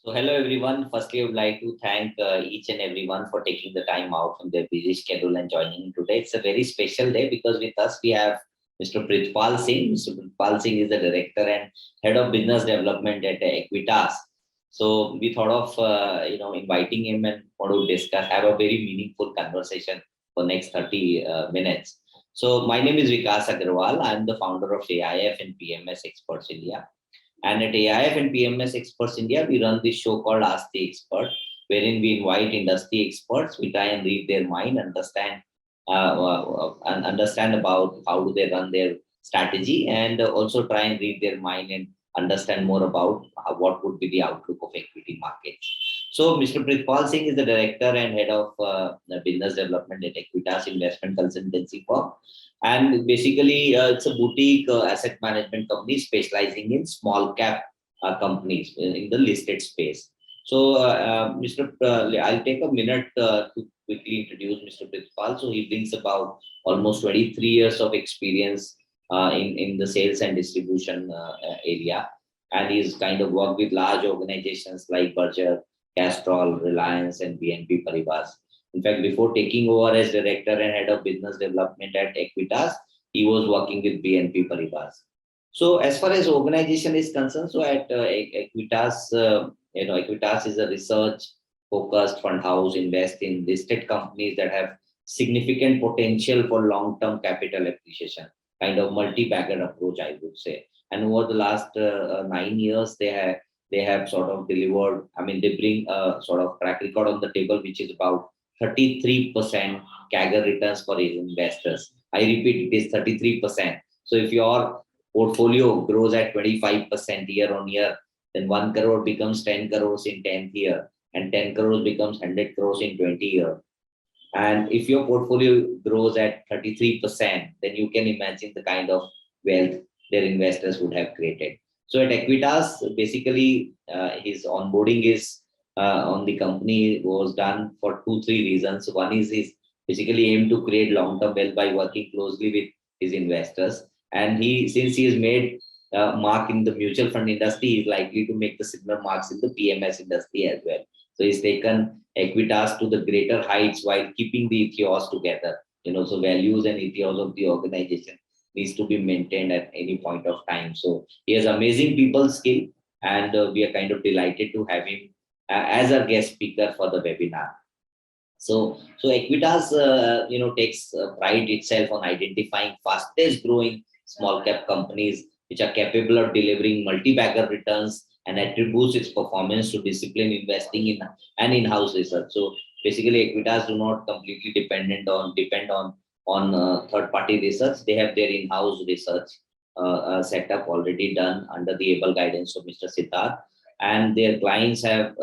So hello everyone. Firstly, I would like to thank each and everyone for taking the time out from their busy schedule and joining in today. It's a very special day because with us we have Mr. Pritpal Singh. Mr. Pritpal Singh is the director and head of business development at Equitas. So we thought of inviting him and want to discuss, have a very meaningful conversation for next 30 minutes. So my name is Vikas Agarwal. I'm the founder of AIF and PMS Experts India. And at AIF and PMS Experts India, we run this show called Ask the Expert, wherein we invite industry experts. We try and read their mind, and understand about how do they run their strategy, and also try and read their mind and understand more about what would be the outlook of equity markets. So, Mr. Pritpal Singh is the director and head of business development at Equitas Investment Consultancy Firm, and basically it's a boutique asset management company specializing in small cap companies in the listed space. So I'll take a minute to quickly introduce Mr. Pritpal. So he brings about almost 23 years of experience in the sales and distribution area, and he's kind of worked with large organizations like Berger, Castrol, Reliance, and BNP Paribas. In fact, before taking over as director and head of business development at Equitas, he was working with BNP Paribas. So, as far as organization is concerned, so at Equitas, Equitas is a research-focused fund house, invest in listed companies that have significant potential for long-term capital appreciation, kind of multi-bagger approach, I would say. And over the last 9 years, they have sort of delivered. I mean, they bring a sort of track record on the table, which is about 33% CAGR returns for investors. I repeat, it is 33%. So if your portfolio grows at 25% year on year, then 1 crore becomes 10 crores in 10th year, and 10 crores becomes 100 crores in 20 years. And if your portfolio grows at 33%, then you can imagine the kind of wealth their investors would have created. So at Equitas, basically, his onboarding is on the company was done for two, three reasons. One is his basically aim to create long-term wealth by working closely with his investors. And since he has made mark in the mutual fund industry, he is likely to make the similar marks in the PMS industry as well. So he's taken Equitas to the greater heights while keeping the ethos together. So values and ethos of the organization needs to be maintained at any point of time. So he has amazing people skill, and we are kind of delighted to have him as a guest speaker for the webinar. So Equitas, takes pride itself on identifying fastest growing small cap companies which are capable of delivering multi-bagger returns, and attributes its performance to disciplined investing in and in-house research. So basically, Equitas do not completely depend on third-party research. They have their in-house research setup already done under the able guidance of Mr. Siddharth, and their clients have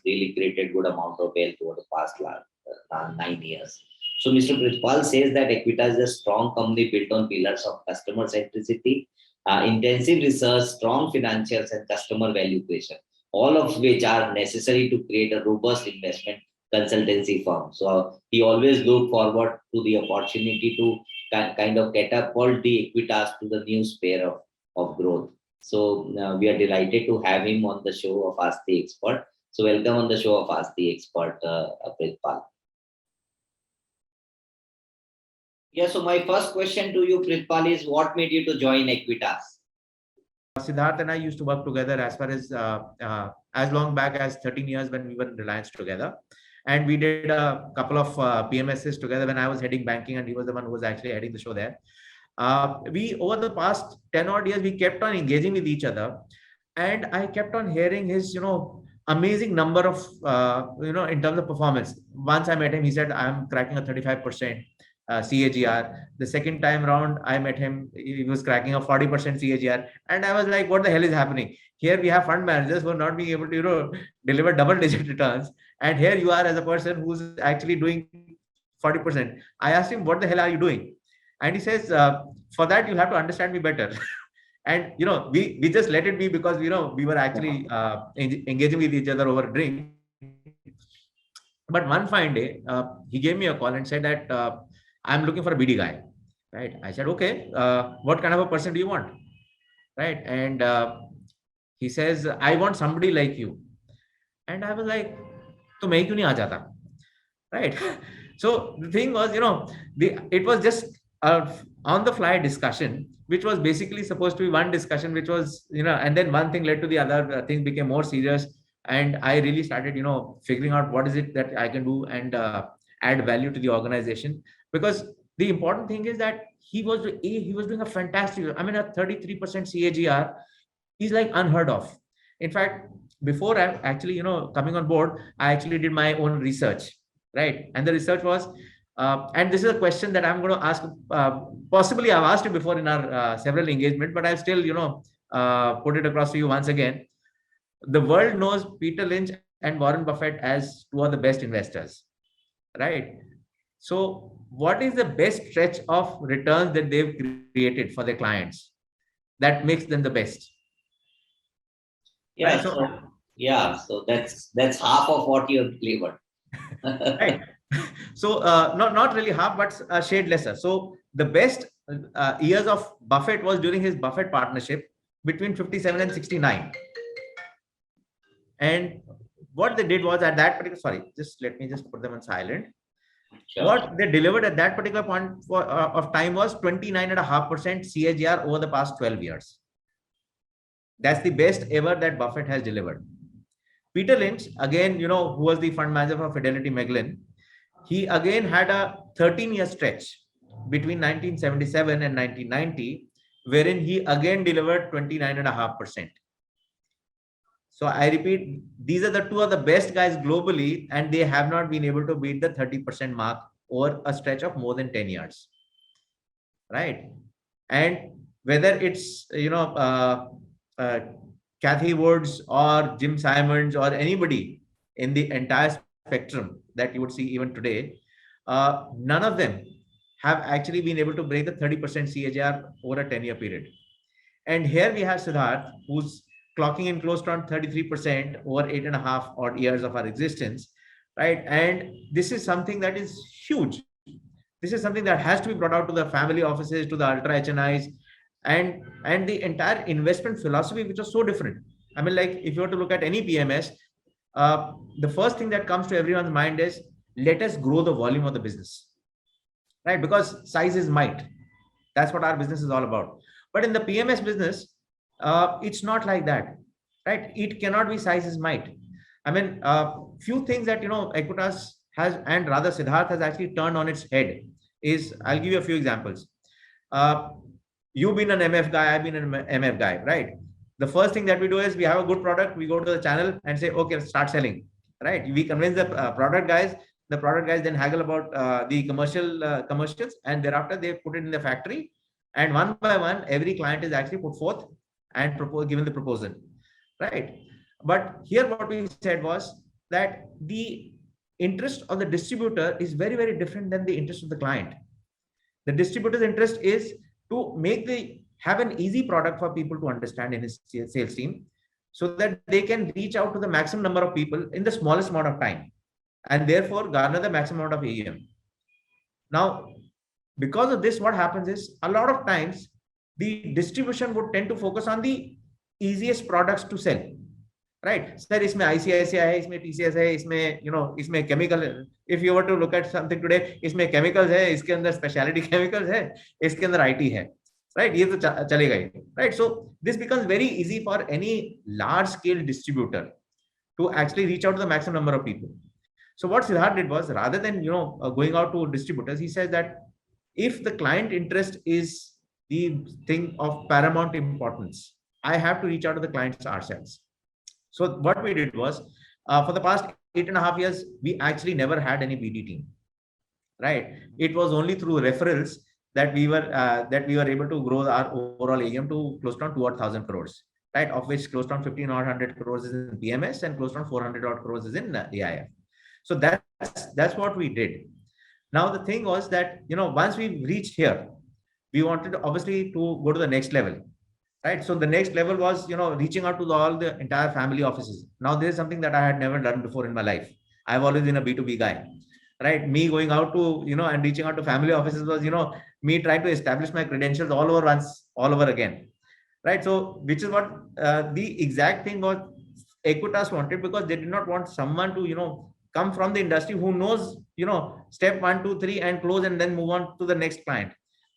really created good amount of wealth over the past 9 years. So Mr. Pritpal says that Equitas is a strong company built on pillars of customer centricity, intensive research, strong financials, and customer value creation, all of which are necessary to create a robust investment consultancy firm. So he always look forward to the opportunity to kind of catapult the Equitas to the new sphere of growth. So we are delighted to have him on the show of Ask the Expert. So welcome on the show of Ask the Expert, Pritpal. Yeah, so my first question to you, Pritpal, is what made you to join Equitas? Siddharth and I used to work together as long back as 13 years when we were in Reliance together. And we did a couple of PMSs together when I was heading banking, and he was the one who was actually heading the show there. We, over the past 10 odd years, we kept on engaging with each other. And I kept on hearing his, amazing number of, in terms of performance. Once I met him, he said, I'm cracking a 35% CAGR. The second time round I met him, he was cracking a 40% CAGR. And I was like, what the hell is happening? Here we have fund managers who are not being able to, deliver double-digit returns. And here you are as a person who's actually doing 40%. I asked him, what the hell are you doing? And he says, for that, you have to understand me better. And, we just let it be because, we were actually engaging with each other over a drink. But one fine day, he gave me a call and said that I'm looking for a BD guy. Right. I said, okay, what kind of a person do you want? Right. And he says, I want somebody like you. And I was like, तो मैं क्यों नहीं आ जाता, right? So the thing was, it was just a on the fly discussion, which was basically supposed to be one discussion, which was, and then one thing led to the other. Things became more serious, and I really started, figuring out what is it that I can do and add value to the organization. Because the important thing is that he was doing a fantastic. I mean, a 33% CAGR is like unheard of. In fact, before I actually, coming on board, I actually did my own research, right? And the research was, and this is a question that I'm going to ask. Possibly, I've asked you before in our several engagement, but I've still, put it across to you once again. The world knows Peter Lynch and Warren Buffett as two of the best investors, right? So, what is the best stretch of returns that they've created for their clients that makes them the best, right? Yeah, so that's half of what you have delivered. Right. So not really half, but a shade lesser. So the best years of Buffett was during his Buffett partnership between 57 and 69. And what they did was at that particular, sorry, just let me just put them on silent. Sure. What they delivered at that particular point of time was 29.5% CAGR over the past 12 years. That's the best ever that Buffett has delivered. Peter Lynch, again, who was the fund manager for Fidelity Magellan, he again had a 13-year stretch between 1977 and 1990, wherein he again delivered 29.5%. So I repeat, these are the two of the best guys globally, and they have not been able to beat the 30% mark over a stretch of more than 10 years. Right. And whether it's, Kathy Woods or Jim Simons or anybody in the entire spectrum that you would see even today, none of them have actually been able to break the 30% CAGR over a 10-year period. And here we have Siddharth, who's clocking in close to around 33% over 8.5 odd years of our existence, right? And this is something that is huge. This is something that has to be brought out to the family offices, to the ultra HNIs, and the entire investment philosophy, which was so different. I mean, like if you were to look at any PMS, the first thing that comes to everyone's mind is let us grow the volume of the business, right? Because size is might. That's what our business is all about. But in the PMS business, it's not like that, right? It cannot be size is might. I mean, few things that Equitas has, and rather Siddharth has actually turned on its head is, I'll give you a few examples. You've been an MF guy, I've been an MF guy, right? The first thing that we do is we have a good product, we go to the channel and say, okay, start selling, right? We convince the product guys. The product guys then haggle about the commercials, and thereafter they put it in the factory. And one by one, every client is actually put forth and given the proposal, right? But here what we said was that the interest of the distributor is very, very different than the interest of the client. The distributor's interest is to have an easy product for people to understand in his sales team, so that they can reach out to the maximum number of people in the smallest amount of time, and therefore garner the maximum amount of AUM. Now, because of this, what happens is a lot of times the distribution would tend to focus on the easiest products to sell, right? Sir, इसमें ICICI है, इसमें TCS है, इसमें इसमें chemical. If you were to look at something today, इसमें chemicals है, इसके अंदर specialty chemicals है, इसके अंदर IT है, right? ये तो चलेगा ही, right? So this becomes very easy for any large scale distributor to actually reach out to the maximum number of people. So what Siddharth did was, rather than going out to distributors, he says that if the client interest is the thing of paramount importance, I have to reach out to the clients ourselves. So what we did was, for the past 8.5 years, we actually never had any BD team, right? It was only through referrals that we were able to grow our overall AUM to close to 2,000 crores, right? Of which close to 1,500 crores is in PMS and close to 400 odd crores is in AIF. So that's what we did. Now the thing was that once we reached here, we wanted obviously to go to the next level, right? So the next level was reaching out to all the entire family offices. Now this is something that I had never done before in my life. I've always been a B2B guy, right? Me going out to and reaching out to family offices was me trying to establish my credentials all over again, right? So which is what the exact thing was Equitas wanted, because they did not want someone to, come from the industry who knows, step 1, 2, 3 and close and then move on to the next client,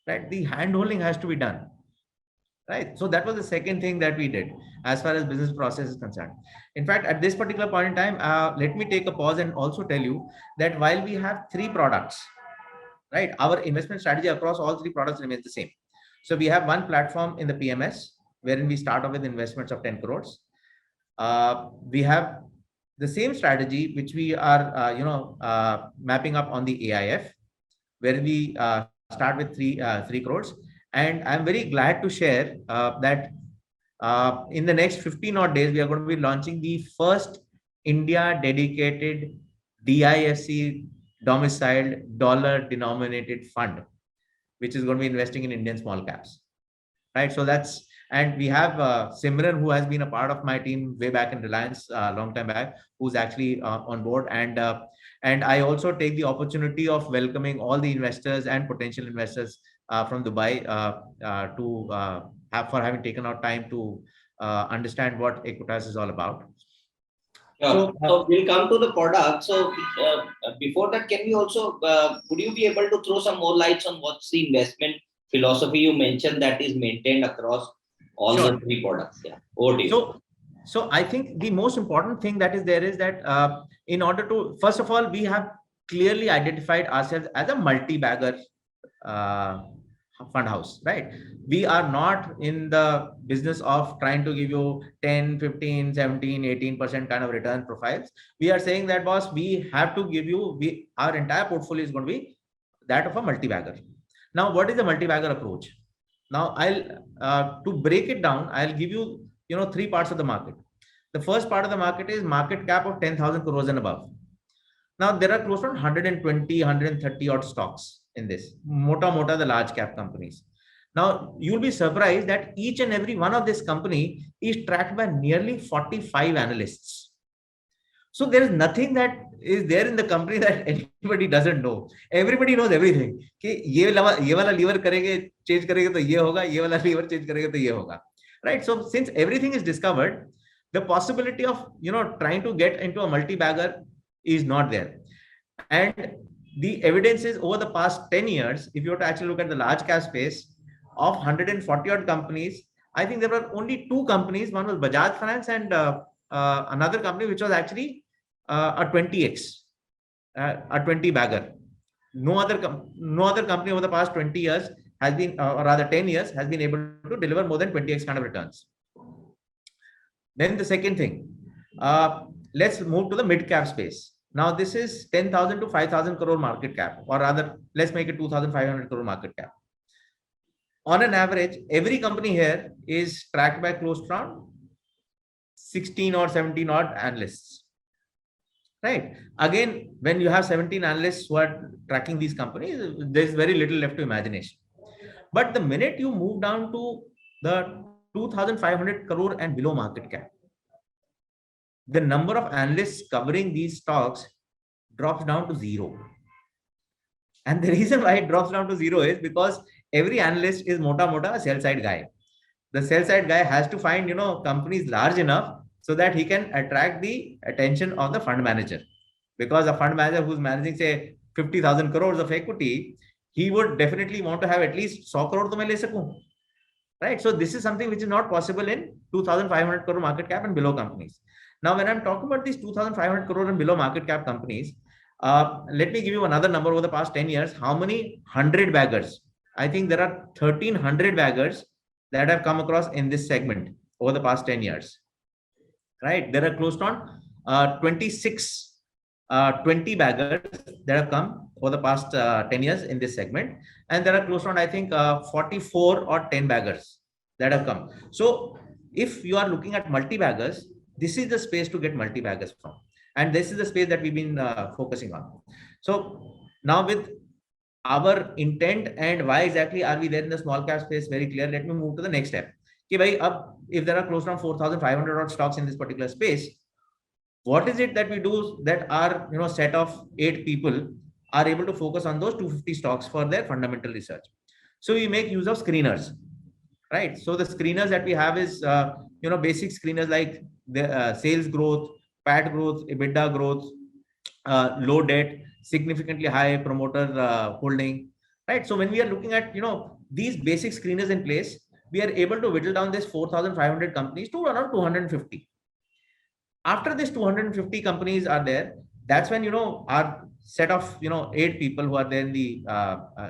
right? The hand-holding has to be done, right? So that was the second thing that we did as far as business process is concerned. In fact, at this particular point in time, let me take a pause and also tell you that while we have 3 products, right, our investment strategy across all 3 products remains the same. So we have one platform in the PMS, wherein we start off with investments of 10 crores. We have the same strategy, which we are, mapping up on the AIF, where we start with 3 crores. And I'm very glad to share that in the next 15 odd days, we are going to be launching the first India dedicated DIFC domiciled dollar denominated fund, which is going to be investing in Indian small caps. Right. So that's, and we have Simran, who has been a part of my team way back in Reliance long time back, who's actually on board. And I also take the opportunity of welcoming all the investors and potential investors from Dubai for having taken out time to understand what Equitas is all about. So we'll come to the product. So before that, can we also, would you be able to throw some more lights on what's the investment philosophy you mentioned that is maintained across all the 3 products? Yeah. Over to you. So I think the most important thing that is there is that in order to, first of all, we have clearly identified ourselves as a multi-bagger fund house, right? We are not in the business of trying to give you 10, 15, 17, 18% kind of return profiles. We are saying that, boss, we have to give you, our entire portfolio is going to be that of a multi-bagger. Now, what is the multi-bagger approach? Now, I'll to break it down, I'll give you, 3 parts of the market. The first part of the market is market cap of 10,000 crores and above. Now, there are close to 120, 130 odd stocks in this. Mota, the large cap companies. Now, you'll be surprised that each and every one of this company is tracked by nearly 45 analysts. So there is nothing that is there in the company that anybody doesn't know. Everybody knows everything. कि ये वाला lever करेंगे, change करेंगे तो ये होगा, ये वाला lever change करेंगे तो ये होगा. Right? So since everything is discovered, the possibility of, trying to get into a multi-bagger is not there. And the evidence is over the past 10 years, if you were to actually look at the large cap space of 140 odd companies, I think there were only 2 companies. One was Bajaj Finance and another company, which was actually a 20x, a 20 bagger. No other company over the past 20 years has been, or rather 10 years, has been able to deliver more than 20x kind of returns. Then the second thing, let's move to the mid cap space. Now, this is 10,000 to 5,000 crore market cap, or rather, let's make it 2,500 crore market cap. On an average, every company here is tracked by close to around 16 or 17 odd analysts. Right. Again, when you have 17 analysts who are tracking these companies, there's very little left to imagination. But the minute you move down to the 2,500 crore and below market cap, the number of analysts covering these stocks drops down to 0. And the reason why it drops down to 0 is because every analyst is mota a sell side guy. The sell side guy has to find, companies large enough so that he can attract the attention of the fund manager. Because a fund manager who's managing, say, 50,000 crores of equity, he would definitely want to have at least 100 crore to le sakun. Right? So this is something which is not possible in 2,500 crore market cap and below companies. Now, when I'm talking about these 2,500 crore and below market cap companies, let me give you another number over the past 10 years. How many 100 baggers? I think there are 1,300 baggers that have come across in this segment over the past 10 years. Right? There are close to 26, 20 baggers that have come over the past 10 years in this segment. And there are close to, I think, 44 or 10 baggers that have come. So if you are looking at multi-baggers, this is the space to get multi-baggers from. And this is the space that we've been focusing on. So now with our intent and why exactly are we there in the small cap space very clear, let me move to the next step. Okay, if there are close to 4,500 odd stocks in this particular space, what is it that we do that our set of 8 people are able to focus on those 250 stocks for their fundamental research? So we make use of screeners, right? So the screeners that we have is, basic screeners like the sales growth, PAT growth, EBITDA growth, low debt, significantly high promoter holding, right? So when we are looking at, these basic screeners in place, we are able to whittle down this 4,500 companies to around 250. After this 250 companies are there, that's when, our set of, 8 people who are there in the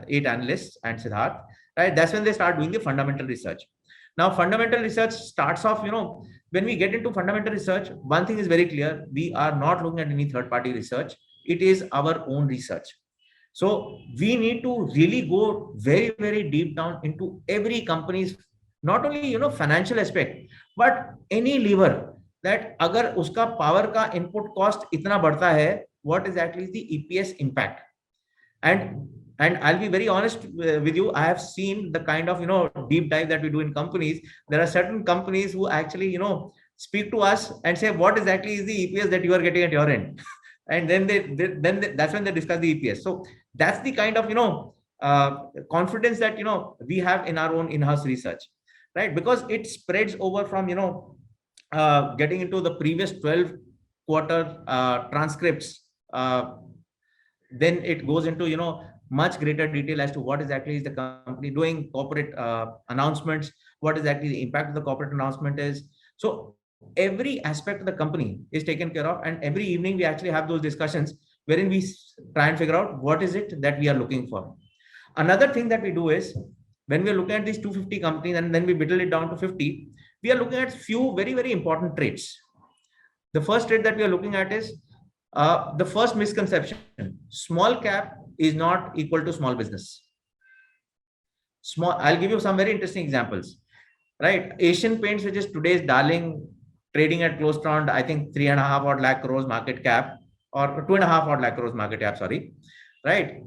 8 analysts and Siddharth, right? That's when they start doing the fundamental research. Now, fundamental research starts off, when we get into fundamental research, one thing is very clear. We are not looking at any third party research. It is our own research. So we need to really go very, very deep down into every company's, not only, financial aspect, but any lever that agar uska power ka input cost itna badhta hai, what exactly is the EPS impact? And I'll be very honest with you. I have seen the kind of, deep dive that we do in companies. There are certain companies who actually, speak to us and say, what exactly is the EPS that you are getting at your end? And then that's when they discuss the EPS. So that's the kind of, confidence that, we have in our own in-house research, right? Because it spreads over from, getting into the previous 12 quarter transcripts. Then it goes into, much greater detail as to what exactly is the company doing, corporate announcements, what exactly the impact of the corporate announcement is. So every aspect of the company is taken care of, and every evening we actually have those discussions wherein we try and figure out what is it that we are looking for. Another thing that we do is, when we are looking at these 250 companies and then we whittle it down to 50, we are looking at few very, very important traits. The first trait that we are looking at is the first misconception: small cap is not equal to small business. I'll give you some very interesting examples, right? Asian Paints, which is today's darling, trading at close to around, I think, 3.5 odd lakh crores market cap, or 2.5 odd lakh crores market cap, sorry, right?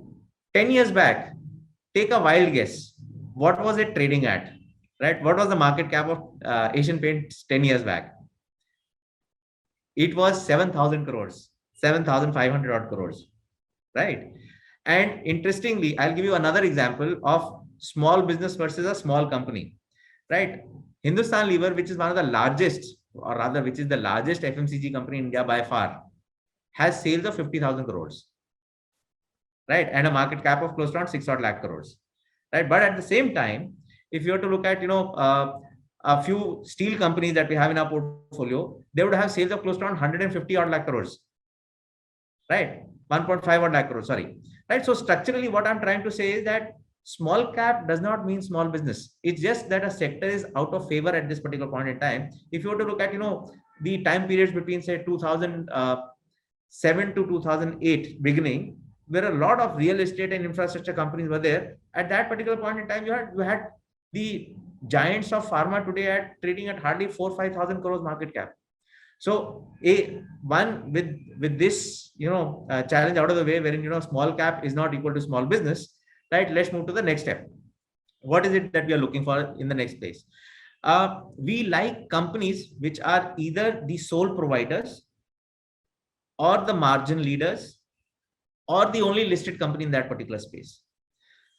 10 years back, take a wild guess. What was it trading at, right? What was the market cap of Asian Paints 10 years back? It was 7,000 crores, 7,500 odd crores, right? And interestingly, I'll give you another example of small business versus a small company, right? Hindustan Lever, which is one of the largest, or rather, which is the largest FMCG company in India by far, has sales of 50,000 crores, right? And a market cap of close to around 6 odd lakh crores, right? But at the same time, if you were to look at, a few steel companies that we have in our portfolio, they would have sales of close to around 150 odd lakh crores, right? 1.5 odd lakh crores, sorry. Right. So structurally, what I'm trying to say is that small cap does not mean small business. It's just that a sector is out of favor at this particular point in time. If you were to look at, the time periods between, say, 2007 to 2008 beginning, where a lot of real estate and infrastructure companies were there. At that particular point in time, you had the giants of pharma today trading at hardly 4,000-5,000 crores market cap. So with this, challenge out of the way, wherein, small cap is not equal to small business, right? Let's move to the next step. What is it that we are looking for in the next place? We like companies which are either the sole providers or the margin leaders or the only listed company in that particular space.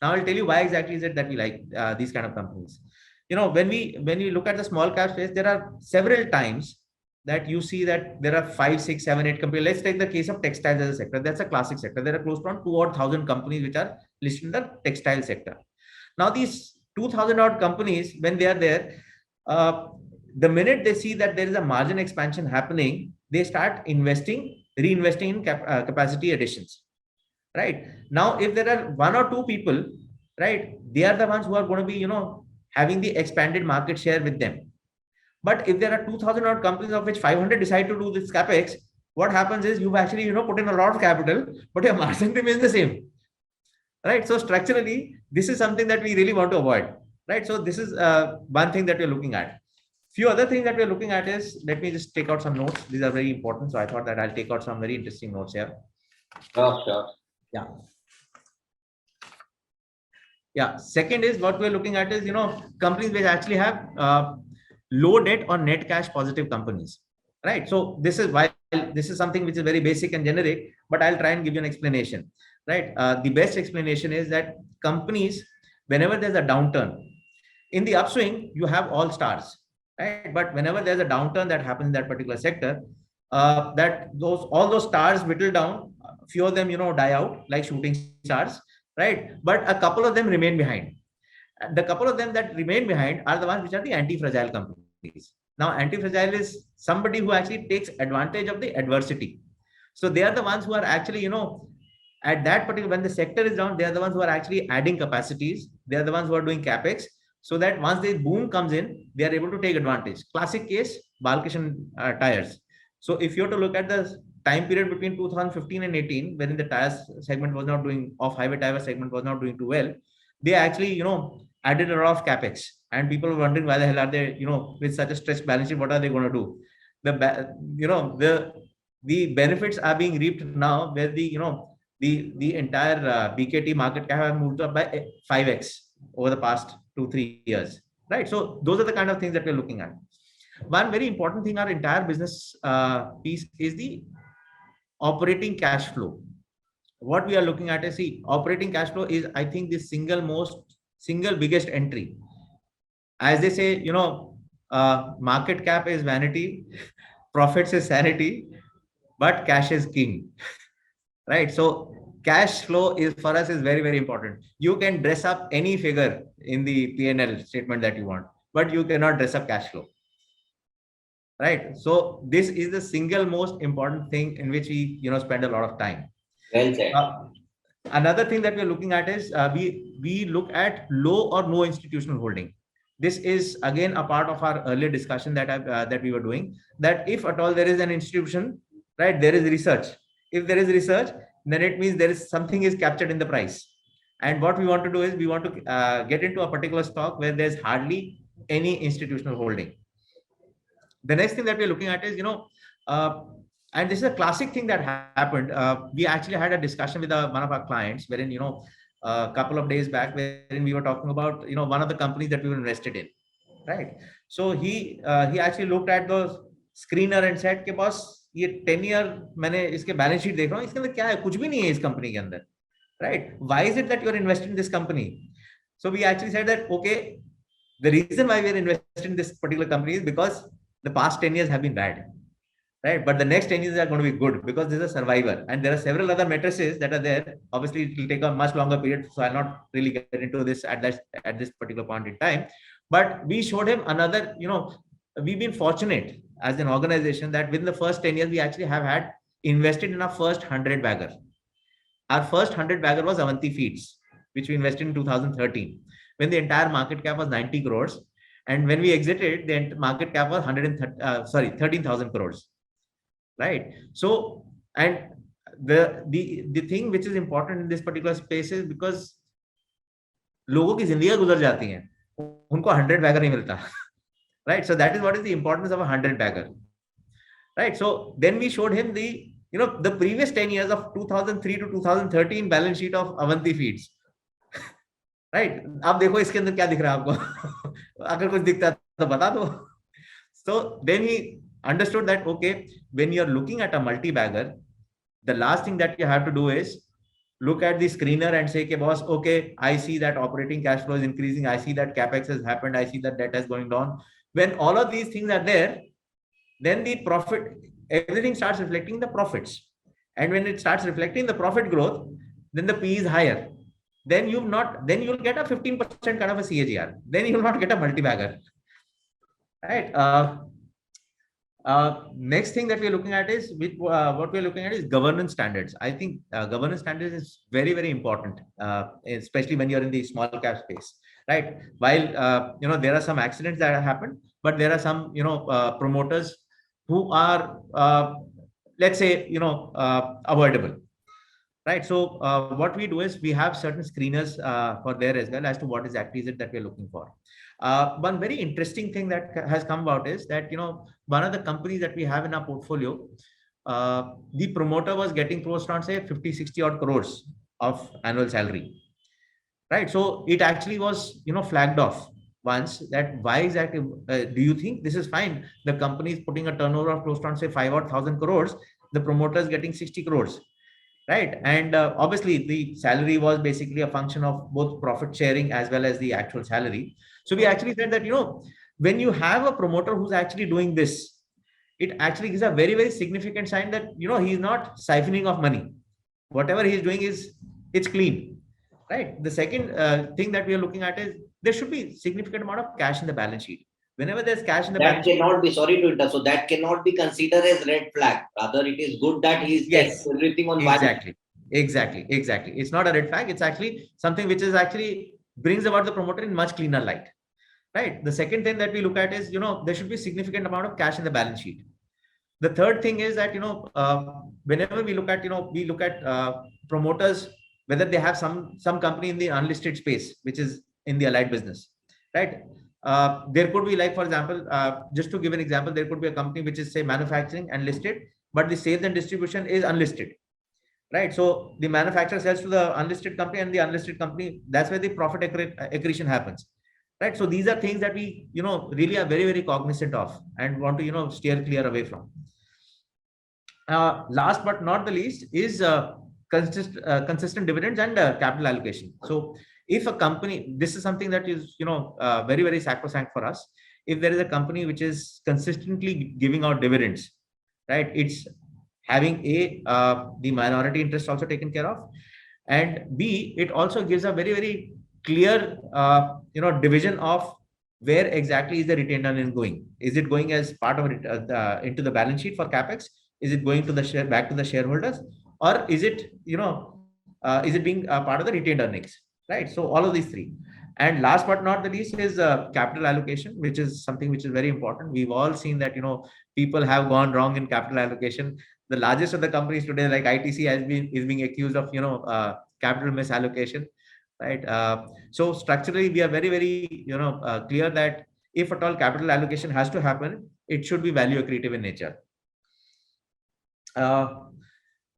Now I'll tell you why exactly is it that we like these kind of companies. When we look at the small cap space, there are several times that you see that there are 5, 6, 7, 8 companies. Let's take the case of textiles as a sector. That's a classic sector. There are close to around 2,000 companies which are listed in the textile sector. Now, these 2,000 odd companies, when they are there, the minute they see that there is a margin expansion happening, they start reinvesting in capacity additions, right? Now, if there are 1 or 2 people, right, they are the ones who are going to be, having the expanded market share with them. But if there are 2,000 odd companies of which 500 decide to do this capex, what happens is you've actually, put in a lot of capital, but your margin remains the same, right? So structurally, this is something that we really want to avoid, right? So this is one thing that we're looking at. Few other things that we're looking at is, let me just take out some notes. These are very important. So I thought that I'll take out some very interesting notes here. Sure. Yeah. Yeah. Second is, what we're looking at is, companies which actually have low debt or net cash positive companies, right? So this is something which is very basic and generic, but I'll try and give you an explanation, right? The best explanation is that companies, whenever there's a downturn, in the upswing, you have all stars, right? But whenever there's a downturn that happens in that particular sector, all those stars whittle down. Few of them, die out like shooting stars, right? But a couple of them remain behind. The couple of them that remain behind are the ones which are the anti-fragile companies. Now, anti-fragile is somebody who actually takes advantage of the adversity. So they are the ones who are actually, at that particular, when the sector is down, they are the ones who are actually adding capacities. They are the ones who are doing capex, so that once the boom comes in, they are able to take advantage. Classic case, Balkishan tires. So if you have to look at the time period between 2015 and 18, when the tires segment was not doing, off-highway tire segment was not doing too well, they actually, added a lot of capex, and people were wondering why the hell are they, with such a stretched balance sheet, what are they going to do? The benefits are being reaped now, where the entire BKT market cap have moved up by 5x over the past 2-3 years, right? So those are the kind of things that we're looking at. One very important thing, our entire business piece is the operating cash flow. What we are looking at is, see, operating cash flow is, I think, the single biggest entry. As they say, market cap is vanity, profits is sanity, but cash is king, right? So cash flow is, for us, is very, very important. You can dress up any figure in the P&L statement that you want, but you cannot dress up cash flow, right? So this is the single most important thing in which we, spend a lot of time. Well said. Another thing that we're looking at is we look at low or no institutional holding. This is again a part of our earlier discussion that we were doing, that if at all there is an institution, right, there is research. If there is research, then it means there is something is captured in the price. And what we want to do is we want to get into a particular stock where there's hardly any institutional holding. The next thing that we're looking at is, and this is a classic thing that happened. We actually had a discussion with one of our clients, wherein, a couple of days back, wherein we were talking about, one of the companies that we were invested in, right? So he actually looked at the screener and said, "Ke boss, ये 10-year मैंने इसके balance sheet देख रहा हूँ, इसके अंदर क्या है? कुछ भी नहीं है इस company के अंदर, right? Why is it that you're investing in this company?" So we actually said that, okay, the reason why we are investing in this particular company is because the past 10 years have been bad, right? But the next 10 years are going to be good because this is a survivor. And there are several other matrices that are there. Obviously, it will take a much longer period, so I'll not really get into this at this particular point in time. But we showed him another, we've been fortunate as an organization that within the first 10 years, we actually have had invested in our first 100 bagger. Our first 100 bagger was Avanti Feeds, which we invested in 2013, when the entire market cap was 90 crores. And when we exited, the market cap was 13,000 crores. Right. So, and the thing which is important in this particular space is because लोगों की जिंदगी गुजर जाती हैं, उनको 100 bagger नहीं मिलता, right? So that is what is the importance of a 100 bagger, right? So then we showed him the previous 10 years of 2003 to 2013 balance sheet of Avanti Feeds, right? अब देखो इसके अंदर क्या दिख रहा है आपको, अगर कुछ दिखता है तो बता दो. So then he understood that, okay, when you're looking at a multi-bagger, the last thing that you have to do is look at the screener and say, okay, boss, okay, I see that operating cash flow is increasing. I see that capex has happened. I see that debt is going down. When all of these things are there, then the profit, everything starts reflecting the profits. And when it starts reflecting the profit growth, then the P is higher. Then you'll get a 15% kind of a CAGR. Then you will not get a multi-bagger, right? Next thing that we're looking at is what we're looking at is governance standards. I think governance standards is very, very important, especially when you're in the small cap space, right? While there are some accidents that have happened, but there are some promoters who are let's say avoidable, right? So what we do is we have certain screeners for there as well as to what exactly is it that we're looking for. One very interesting thing that has come about is that, one of the companies that we have in our portfolio, the promoter was getting close to, say, 50-60 odd crores of annual salary, right? So it actually was, flagged off once that why exactly do you think this is fine? The company is putting a turnover of close to, say, 5,000 crores. The promoter is getting 60 crores. Right. And obviously the salary was basically a function of both profit sharing as well as the actual salary. So we actually said that, when you have a promoter who's actually doing this, it actually gives a very, very significant sign that, he's not siphoning of money. Whatever he's doing is, it's clean, right? The second thing that we are looking at is there should be significant amount of cash in the balance sheet. Whenever there's cash in the That balance sheet, cannot be, sorry to interrupt. So that cannot be considered as red flag. Rather, it is good that he is checking yes, everything on exactly. It's not a red flag. It's actually something which is actually brings about the promoter in much cleaner light, right? The second thing that we look at is, there should be significant amount of cash in the balance sheet. The third thing is that, whenever we look at, we look at promoters, whether they have some company in the unlisted space, which is in the allied business, right? There could be, like, for example, just to give an example, there could be a company which is, say, manufacturing and listed, but the sales and distribution is unlisted, right? So the manufacturer sells to the unlisted company, and the unlisted company, that's where the profit accretion happens, right? So these are things that we, really are very, very cognizant of and want to, steer clear away from. Last but not the least is consistent dividends and capital allocation. So if a company, this is something that is, very, very sacrosanct for us. If there is a company which is consistently giving out dividends, right, it's having the minority interest also taken care of, and B, it also gives a very, very clear, division of where exactly is the retained earnings going. Is it going as part of it into the balance sheet for capex? Is it going to the share, back to the shareholders, or is it, is it being part of the retained earnings, right? So all of these three. And last but not the least is capital allocation, which is something which is very important. We've all seen that, people have gone wrong in capital allocation. The largest of the companies today, like ITC, is being accused of, capital misallocation, right? So structurally, we are very, very, clear that if at all capital allocation has to happen, it should be value accretive in nature.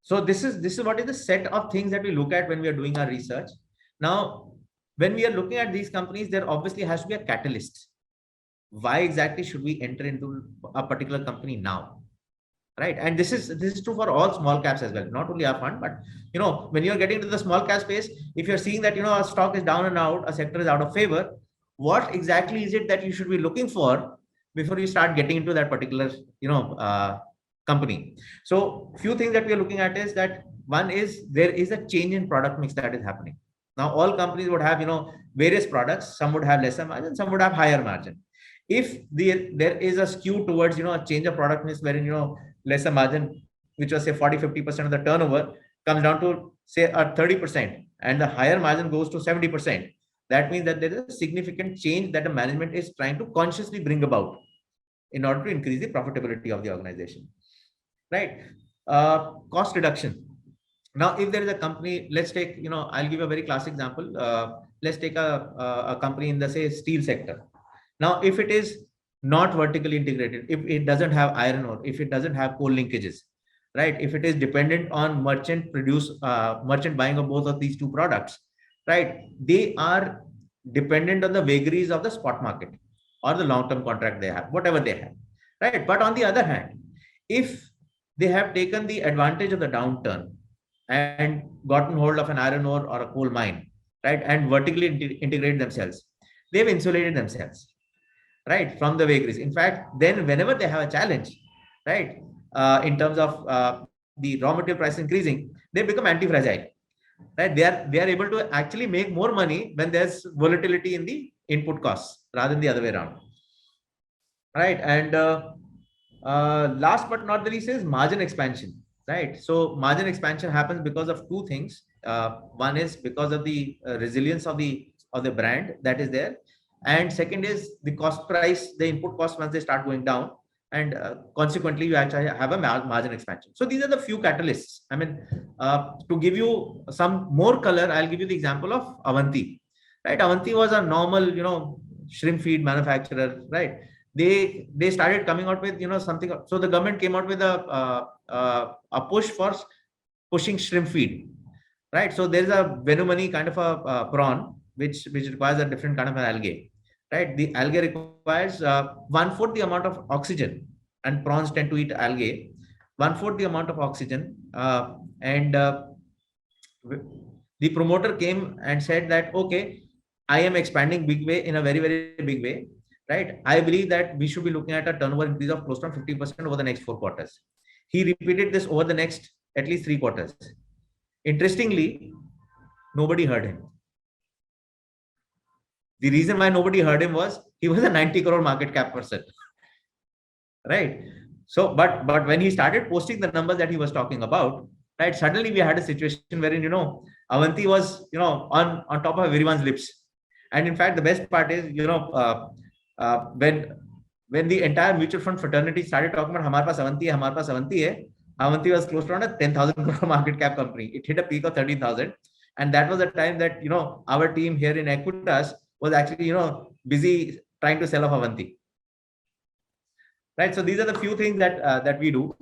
So this is what is the set of things that we look at when we are doing our research. Now, when we are looking at these companies, there obviously has to be a catalyst. Why exactly should we enter into a particular company now, right? And this is true for all small caps as well, not only our fund, but when you're getting into the small cap space, if you're seeing that a stock is down and out, a sector is out of favor, what exactly is it that you should be looking for before you start getting into that particular company? So few things that we are looking at is that one is there is a change in product mix that is happening. Now all companies would have various products. Some would have lesser margin, some would have higher margin. If there is a skew towards a change of product mix wherein lesser margin, which was say 40-50% of the turnover, comes down to say a 30%, and the higher margin goes to 70%, that means that there is a significant change that the management is trying to consciously bring about in order to increase the profitability of the organization, right? Cost reduction. Now, if there is a company, let's take, I'll give a very classic example. Let's take a company in the, say, steel sector. Now, if it is not vertically integrated, if it doesn't have iron ore, if it doesn't have coal linkages, right? If it is dependent on merchant buying of both of these two products, right? They are dependent on the vagaries of the spot market or the long-term contract they have, whatever they have, right? But on the other hand, if they have taken the advantage of the downturn and gotten hold of an iron ore or a coal mine, right, and vertically integrate themselves, they've insulated themselves, right, from the vagaries. In fact, then whenever they have a challenge, right, in terms of the raw material price increasing, they become anti-fragile, right? They are able to actually make more money when there's volatility in the input costs rather than the other way around, right? And last but not the least is margin expansion, right? So margin expansion happens because of two things. One is because of the resilience of the brand that is there, and second is the cost price, the input cost once they start going down, and consequently you actually have a margin expansion. So these are the few catalysts. I mean, to give you some more color, I'll give you the example of Avanti, right? Avanti was a normal, shrimp feed manufacturer, right? They started coming out with something. So the government came out with a push for pushing shrimp feed, right? So there's a Venumani kind of a prawn which requires a different kind of an algae, right? The algae requires 1/4 the amount of oxygen, and prawns tend to eat algae. 1/4 the amount of oxygen, and the promoter came and said that, okay, I am expanding big way, in a very, very big way, right? I believe that we should be looking at a turnover increase of close to 50% over the next 4 quarters. He repeated this over the next at least 3 quarters. Interestingly, nobody heard him. The reason why nobody heard him was he was a 90 crore market cap person, right? So, but when he started posting the numbers that he was talking about, right, suddenly we had a situation wherein, Avanti was, on top of everyone's lips. And in fact, the best part is, when the entire mutual fund fraternity started talking about हमारे पास Avanti है, Avanti was close to around a 10,000 crore market cap company. It hit a peak of 13,000. And that was the time that, our team here in Equitas was actually, busy trying to sell off Avanti. Right. So these are the few things that we do.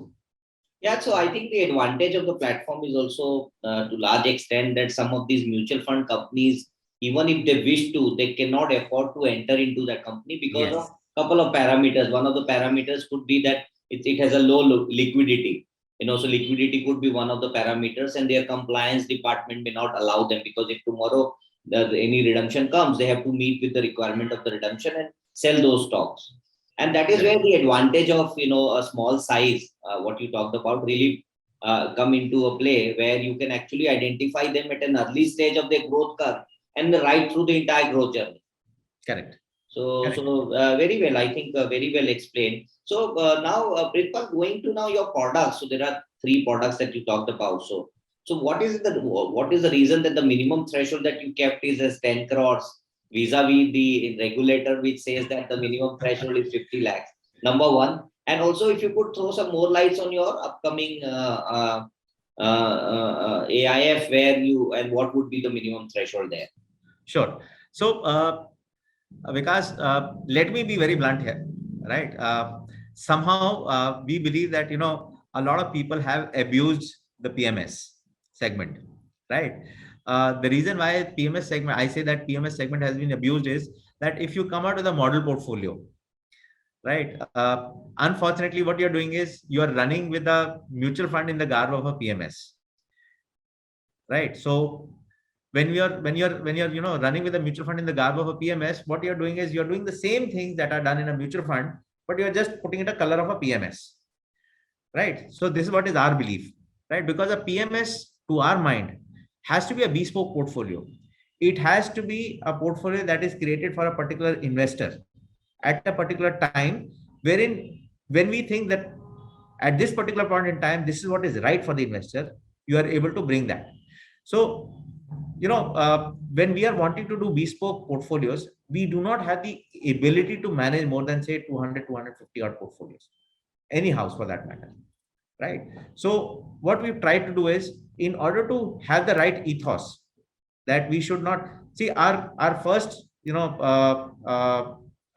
Yeah, so I think the advantage of the platform is also to large extent that some of these mutual fund companies, even if they wish to, they cannot afford to enter into that company because of a couple of parameters. One of the parameters could be that it has a low liquidity. So liquidity could be one of the parameters, and their compliance department may not allow them, because if tomorrow any redemption comes, they have to meet with the requirement of the redemption and sell those stocks. And that is where the advantage of a small size, what you talked about, really come into a play, where you can actually identify them at an early stage of their growth curve and right through the entire growth journey. Correct. So very well, I think very well explained. So now, Pritpal, going to now your products. So there are 3 products that you talked about. So what is the reason that the minimum threshold that you kept is as 10 crores vis-a-vis the regulator, which says that the minimum threshold is 50 lakhs? Number one. And also, if you could throw some more lights on your upcoming AIF, where and what would be the minimum threshold there? Sure. So, Vikas, let me be very blunt here, right? Somehow we believe that, a lot of people have abused the PMS segment, right? The reason why PMS segment, I say that PMS segment has been abused, is that if you come out with a model portfolio, right? Unfortunately, what you're doing is you're running with a mutual fund in the garb of a PMS, right? So when you're running with a mutual fund in the garb of a PMS, what you're doing is you're doing the same things that are done in a mutual fund, but you're just putting it a color of a PMS, right? So this is what is our belief, right? Because a PMS, to our mind, has to be a bespoke portfolio. It has to be a portfolio that is created for a particular investor at a particular time, wherein when we think that at this particular point in time, this is what is right for the investor, you are able to bring that. So, when we are wanting to do bespoke portfolios, we do not have the ability to manage more than, say, 200, 250 odd portfolios, any house for that matter, right? So what we've tried to do is, in order to have the right ethos, that we should not see our first,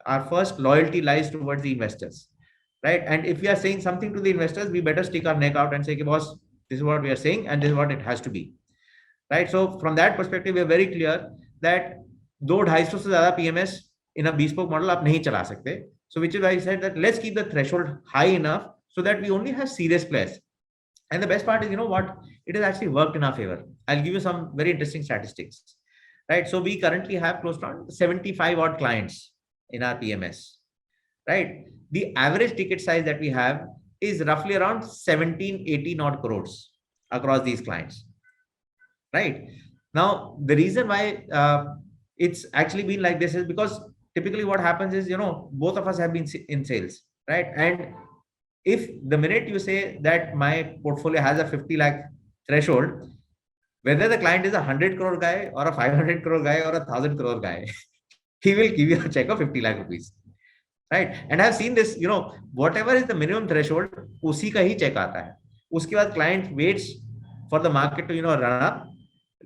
our first loyalty lies towards the investors, right? And if we are saying something to the investors, we better stick our neck out and say, boss, this is what we are saying, and this is what it has to be, right? So from that perspective, we are very clear that 250 से ज़्यादा PMS in a bespoke model आप नहीं चला सकते. So which is why I said that let's keep the threshold high enough so that we only have serious players. And the best part is, what? It has actually worked in our favor. I'll give you some very interesting statistics, right? So we currently have close to 75 odd clients in our PMS, right? The average ticket size that we have is roughly around 17, 18 odd crores across these clients, right? Now, the reason why it's actually been like this is because typically what happens is, both of us have been in sales, right? And if the minute you say that my portfolio has a 50 lakh threshold, whether the client is a 100 crore guy or a 500 crore guy or a 1,000 crore guy, he will give you a check of 50 lakh rupees, right? And I've seen this, whatever is the minimum threshold, usi ka hi check aata hai. Uske baad client waits for the market to, run up,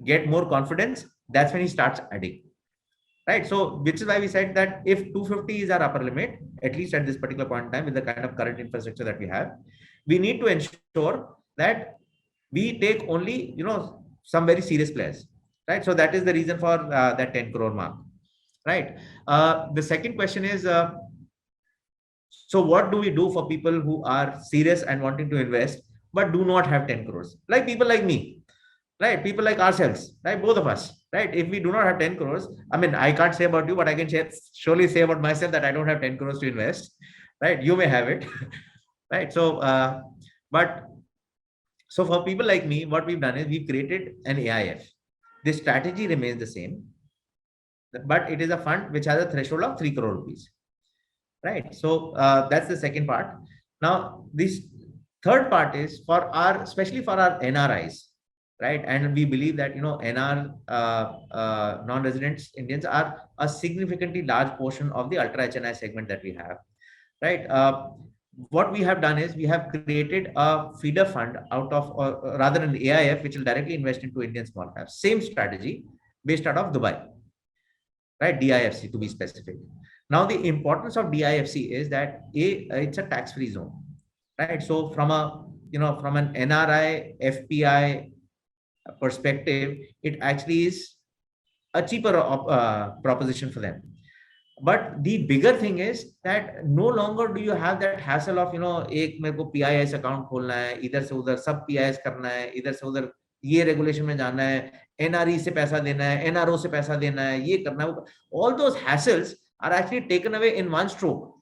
get more confidence. That's when he starts adding, right? So which is why we said that if 250 is our upper limit, at least at this particular point in time, with the kind of current infrastructure that we have, we need to ensure that we take only, some very serious players, right? So that is the reason for that 10 crore mark, right? The second question is, so what do we do for people who are serious and wanting to invest, but do not have 10 crores? Like people like me, right? People like ourselves, right? Both of us, right? If we do not have 10 crores, I mean, I can't say about you, but I can surely say about myself that I don't have 10 crores to invest, right? You may have it, right? So, but so for people like me, what we've done is we've created an AIF. The strategy remains the same, but it is a fund which has a threshold of 3 crore rupees, right? So that's the second part. Now, this third part is for our, especially for our NRIs, right? And we believe that, NR, non-residents Indians are a significantly large portion of the ultra HNI segment that we have, right? What we have done is we have created a feeder fund out of, or rather an AIF, which will directly invest into Indian small caps. Same strategy based out of Dubai, right? DIFC to be specific. Now, the importance of DIFC is that it's a tax-free zone, right? So from a, from an NRI FPI perspective, it actually is a cheaper proposition for them. But the bigger thing is that no longer do you have that hassle of, एक मेरे को PIS account खोलना है, इधर से उधर सब PIS करना है, इधर से उधर ये regulation में जाना है, NRE से पैसा देना है, NRO से पैसा देना है, ये करना है. All those hassles are actually taken away in one stroke,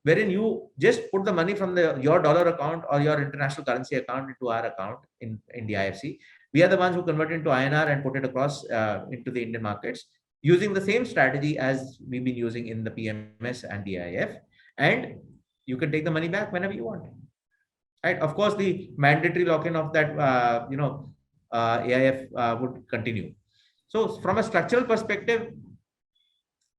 wherein you just put the money from your dollar account or your international currency account into our account in DIFC. We are the ones who convert it into INR and put it across into the Indian markets, using the same strategy as we've been using in the PMS and the DIF, and you can take the money back whenever you want. Right? Of course, the mandatory lock-in of that, AIF would continue. So, from a structural perspective,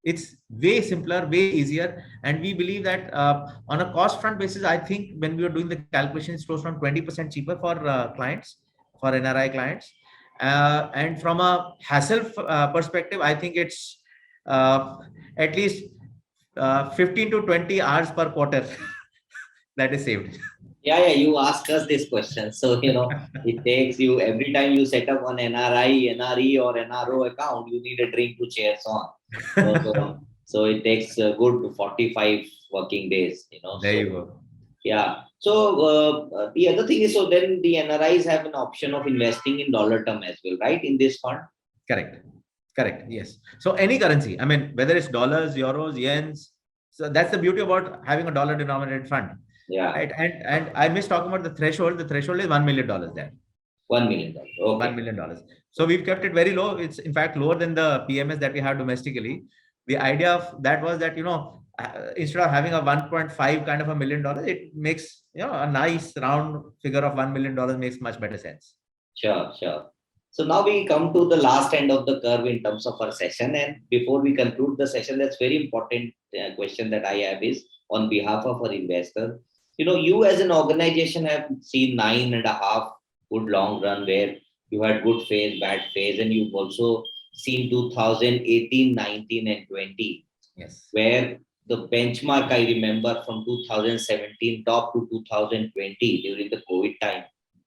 it's way simpler, way easier, and we believe that on a cost front basis, I think when we were doing the calculations, it's close to 20% cheaper for clients, for NRI clients. And from a hassle perspective, I think it's at least 15 to 20 hours per quarter that is saved. Yeah, you ask us this question. So, it takes you, every time you set up an NRI, NRE or NRO account, you need a drink to cheers on. So it takes a good 45 working days, There you go. Yeah. So the other thing is, so then the NRIs have an option of investing in dollar term as well, right? In this fund? Correct. Yes. So any currency, I mean, whether it's dollars, euros, yens. So that's the beauty about having a dollar denominated fund. Yeah. Right. And I missed talking about the threshold. The threshold is $1 million there. $1 million. Okay. $1 million. So we've kept it very low. It's in fact lower than the PMS that we have domestically. The idea of that was that, instead of having a 1.5 kind of $1 million, it makes, a nice round figure of $1 million makes much better sense. Sure. So now we come to the last end of the curve in terms of our session. And before we conclude the session, that's very important question that I have is on behalf of our investor. You as an organization have seen 9.5 good long run where you had good phase, bad phase, and you've also seen 2018, 19, and 20. Yes. Where the benchmark I remember from 2017 top to 2020 during the COVID time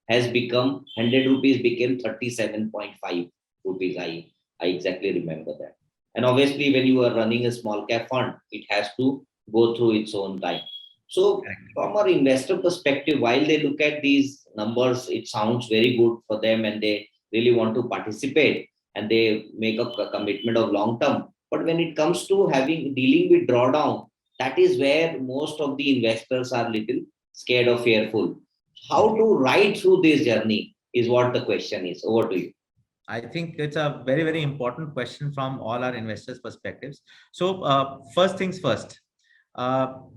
has become 100 rupees became 37.5 rupees. I exactly remember that. And obviously, when you are running a small cap fund, it has to go through its own time. So from our investor perspective, while they look at these numbers, it sounds very good for them and they really want to participate and they make a commitment of long term. But when it comes to dealing with drawdown, that is where most of the investors are little scared or fearful. How to ride through this journey is what the question is. Over to you. I think it's a very, very important question from all our investors' perspectives. So first things first.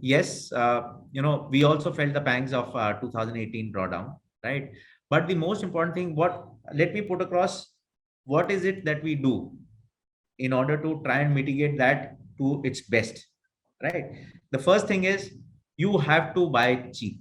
Yes, we also felt the pangs of 2018 drawdown, right? But the most important thing, let me put across, what is it that we do in order to try and mitigate that to its best, right? The first thing is you have to buy cheap,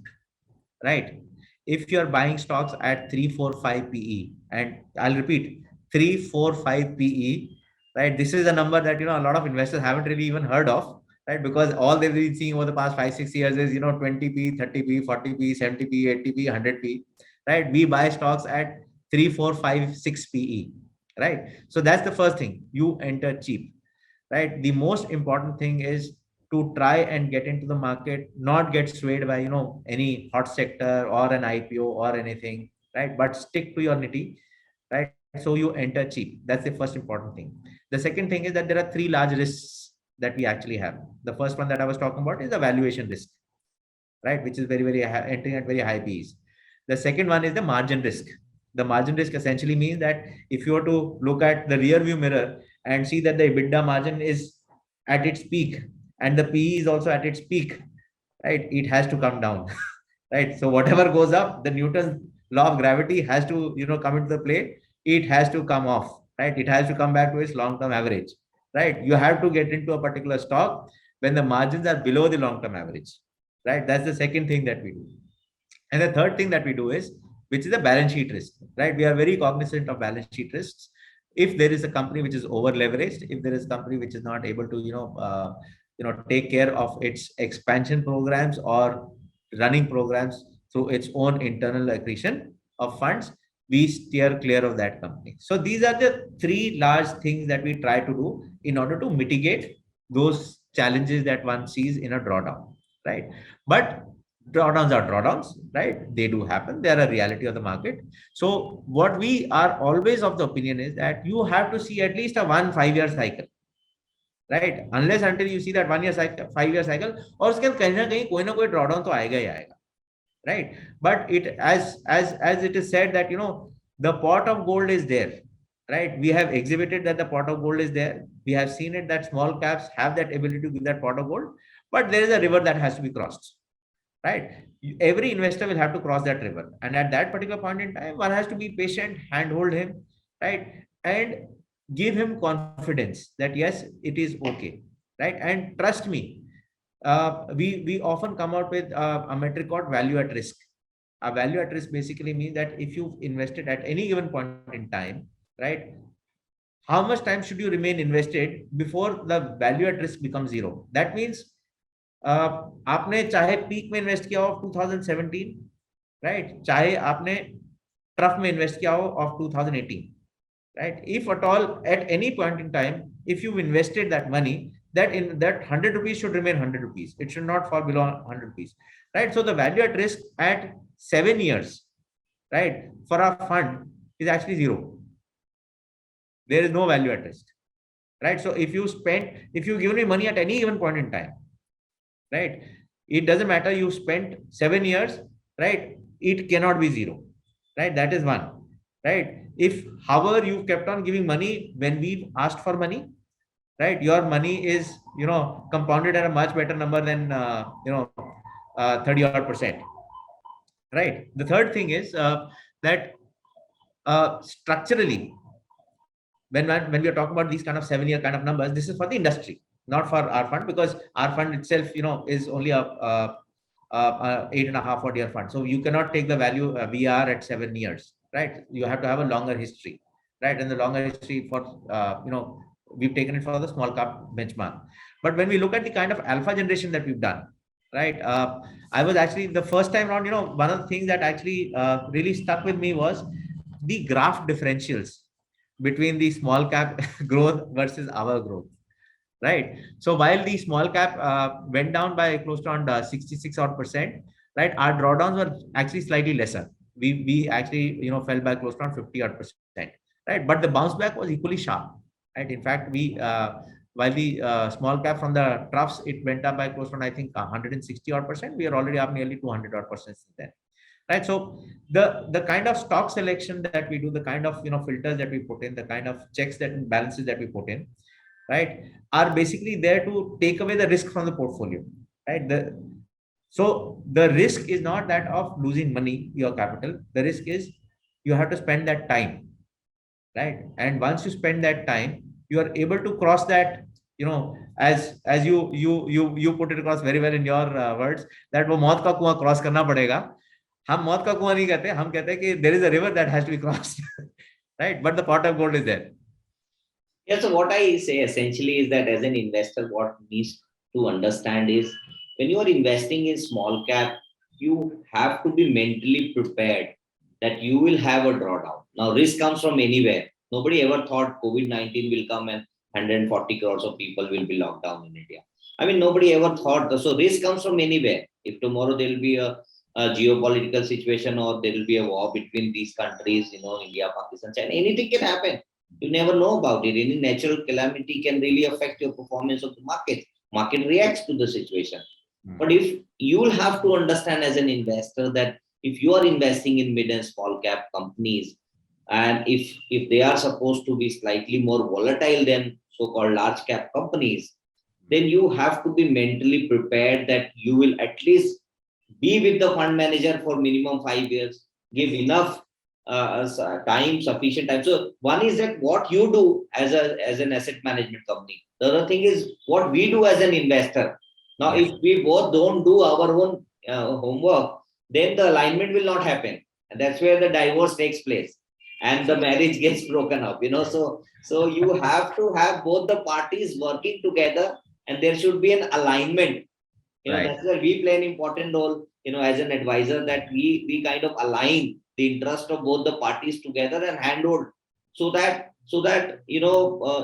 right? If you're buying stocks at 3, 4, 5 PE, and I'll repeat, 3, 4, 5 PE, right? This is a number that, a lot of investors haven't really even heard of, right? Because all they've been seeing over the past 5, 6 years is, 20p, 30p, 40p, 70p, 80p, 100p, right? We buy stocks at 3, 4, 5, 6 PE, right? So that's the first thing. You enter cheap, right? The most important thing is to try and get into the market, not get swayed by, any hot sector or an IPO or anything, right? But stick to your nitty. right? So you enter cheap. That's the first important thing. The second thing is that there are three large risks that we actually have. The first one that I was talking about is the valuation risk, right? Which is very high, entering at very high P's. The second one is the margin risk. The margin risk essentially means that if you were to look at the rear view mirror and see that the EBITDA margin is at its peak and the PE is also at its peak, right? It has to come down, right? So whatever goes up, the Newton's law of gravity has to, come into the play. It has to come off, right? It has to come back to its long-term average, right? You have to get into a particular stock when the margins are below the long-term average, right? That's the second thing that we do. And the third thing that we do is, which is the balance sheet risk, right? We are very cognizant of balance sheet risks. If there is a company which is over leveraged, if there is a company which is not able to, take care of its expansion programs or running programs through its own internal accretion of funds, we steer clear of that company. So these are the three large things that we try to do in order to mitigate those challenges that one sees in a drawdown, right? But drawdowns are drawdowns, right? They do happen. They are a reality of the market. So what we are always of the opinion is that you have to see at least a 5 year cycle, right? Unless until you see that 1 year cycle, 5 year cycle, और उसके कहीं ना कोई drawdown तो आएगा ही आएगा, right? But it as it is said that the pot of gold is there, right? We have exhibited that the pot of gold is there. We have seen it that small caps have that ability to give that pot of gold, but there is a river that has to be crossed, right? Every investor will have to cross that river, and at that particular point in time, one has to be patient, handhold him, right, and give him confidence that yes, it is okay, right? And trust me, we often come out with a metric called value at risk. A value at risk basically means that if you've invested at any given point in time, right, how much time should you remain invested before the value at risk becomes zero? That means आपने चाहे peak में invest किया हो 2017, right, चाहे आपने trough में invest किया हो of 2018, right? If at all at any point in time, if you've invested that money, that in that 100 rupees should remain 100 rupees. It should not fall below 100 rupees, right? So the value at risk at 7 years, right, for a fund is actually zero. There is no value at risk, right? So if you give me money at any given point in time, right, it doesn't matter, you spent 7 years, right, it cannot be zero, right? That is one, right? If however you kept on giving money when we asked for money, right, your money is compounded at a much better number than 30 odd percent, right? The third thing is that structurally, when we are talking about these kind of 7 year kind of numbers, this is for the industry, not for our fund, because our fund itself is only a 8.5 odd year fund. So you cannot take the value VR at 7 years, right? You have to have a longer history, right? And the longer history for we've taken it for the small cap benchmark. But when we look at the kind of alpha generation that we've done, right, I was actually the first time around, one of the things that actually really stuck with me was the graph differentials between the small cap growth versus our growth, right? So while the small cap went down by close to around 66 odd percent, right, our drawdowns were actually slightly lesser. We actually fell by close to around 50 odd percent, right? But the bounce back was equally sharp, right? In fact, we while the small cap from the troughs, it went up by close to I think 160 odd percent, we are already up nearly 200 odd percent since then, right? So the kind of stock selection that we do, the kind of filters that we put in, the kind of checks that balances that we put in, right, are basically there to take away the risk from the portfolio, right? So the risk is not that of losing money, your capital. The risk is you have to spend that time, right? And once you spend that time, you are able to cross that, as you put it across very well in your words, that वो मौत का कुआं cross करना पड़ेगा. हम मौत का कुआं नहीं कहते, हम कहते हैं कि there is a river that has to be crossed, right? But the pot of gold is there. Yeah, so what I say essentially is that as an investor, what needs to understand is when you are investing in small cap, you have to be mentally prepared that you will have a drawdown. Now, risk comes from anywhere. Nobody ever thought COVID-19 will come and 140 crores of people will be locked down in India. I mean, nobody ever thought. So risk comes from anywhere. If tomorrow there will be a geopolitical situation, or there will be a war between these countries, India, Pakistan, China. Anything can happen. You never know about it. Any natural calamity can really affect your performance of the market. Market reacts to the situation. But if you will have to understand as an investor that if you are investing in mid and small cap companies, and if they are supposed to be slightly more volatile than so-called large cap companies, then you have to be mentally prepared that you will at least be with the fund manager for minimum 5 years, give enough time, sufficient time. So one is that what you do as an asset management company. The other thing is what we do as an investor. Now, Yes. if we both don't do our own homework, then the alignment will not happen, and that's where the divorce takes place, and the marriage gets broken up. So you have to have both the parties working together, and there should be an alignment. Right. That's where we play an important role, as an advisor, that we kind of align the interest of both the parties together and handhold, so that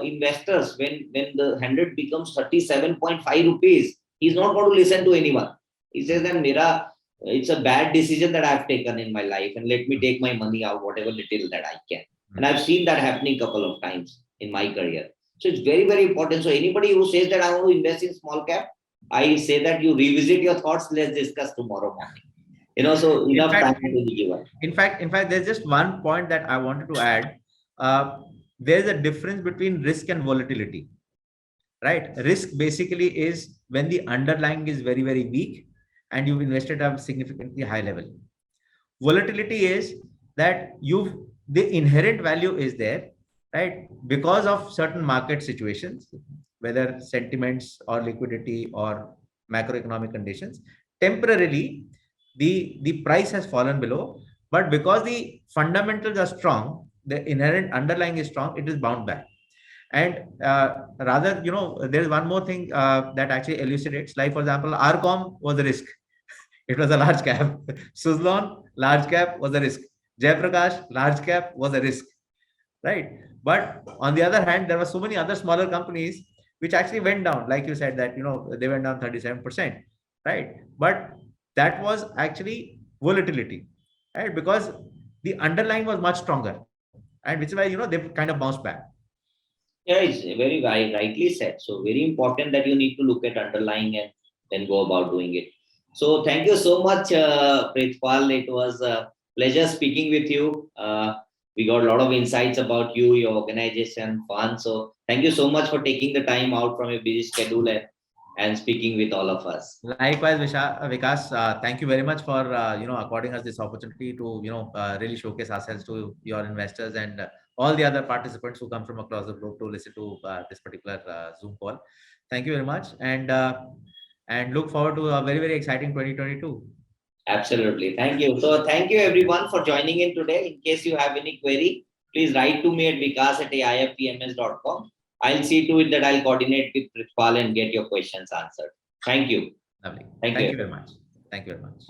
investors, when the 100 becomes 37.5 rupees, he's not going to listen to anyone. He says that Mira, it's a bad decision that I've taken in my life, and let me take my money out, whatever little that I can. And I've seen that happening a couple of times in my career. So it's very, very important. So anybody who says that I want to invest in small cap, I say that you revisit your thoughts. Let's discuss tomorrow morning. So In enough time fact, will be given. in fact, there's just one point that I wanted to add. There's a difference between risk and volatility, right? Risk basically is when the underlying is very, very weak and you've invested at a significantly high level. Volatility is that the inherent value is there, right? Because of certain market situations, whether sentiments or liquidity or macroeconomic conditions, temporarily the price has fallen below, but because the fundamentals are strong, the inherent underlying is strong, it is bound back. And rather, there's one more thing that actually elucidates. Like, for example, RCOM was a risk. It was a large cap. Suzlon, large cap, was a risk. Jaiprakash, large cap, was a risk, right? But on the other hand, there were so many other smaller companies which actually went down. Like you said that, they went down 37%, right? But that was actually volatility, right? Because the underlying was much stronger. And which is why, they've kind of bounced back. Yeah, it's very rightly said. So very important that you need to look at underlying and then go about doing it. So thank you so much, Prithpal. It was a pleasure speaking with you. We got a lot of insights about you, your organization, fun. So thank you so much for taking the time out from your busy schedule and speaking with all of us. Likewise, Vikas, thank you very much for according us this opportunity to really showcase ourselves to your investors and all the other participants who come from across the globe to listen to this particular Zoom call. Thank you very much, and look forward to a very, very exciting 2022. Absolutely. Thank you. So thank you everyone for joining in today. In case you have any query, please write to me at vikas@aifpms.com. I'll see to it that I'll coordinate with Prithpal and get your questions answered. Thank you. Lovely. Thank Thank you. you very much. Thank you very much.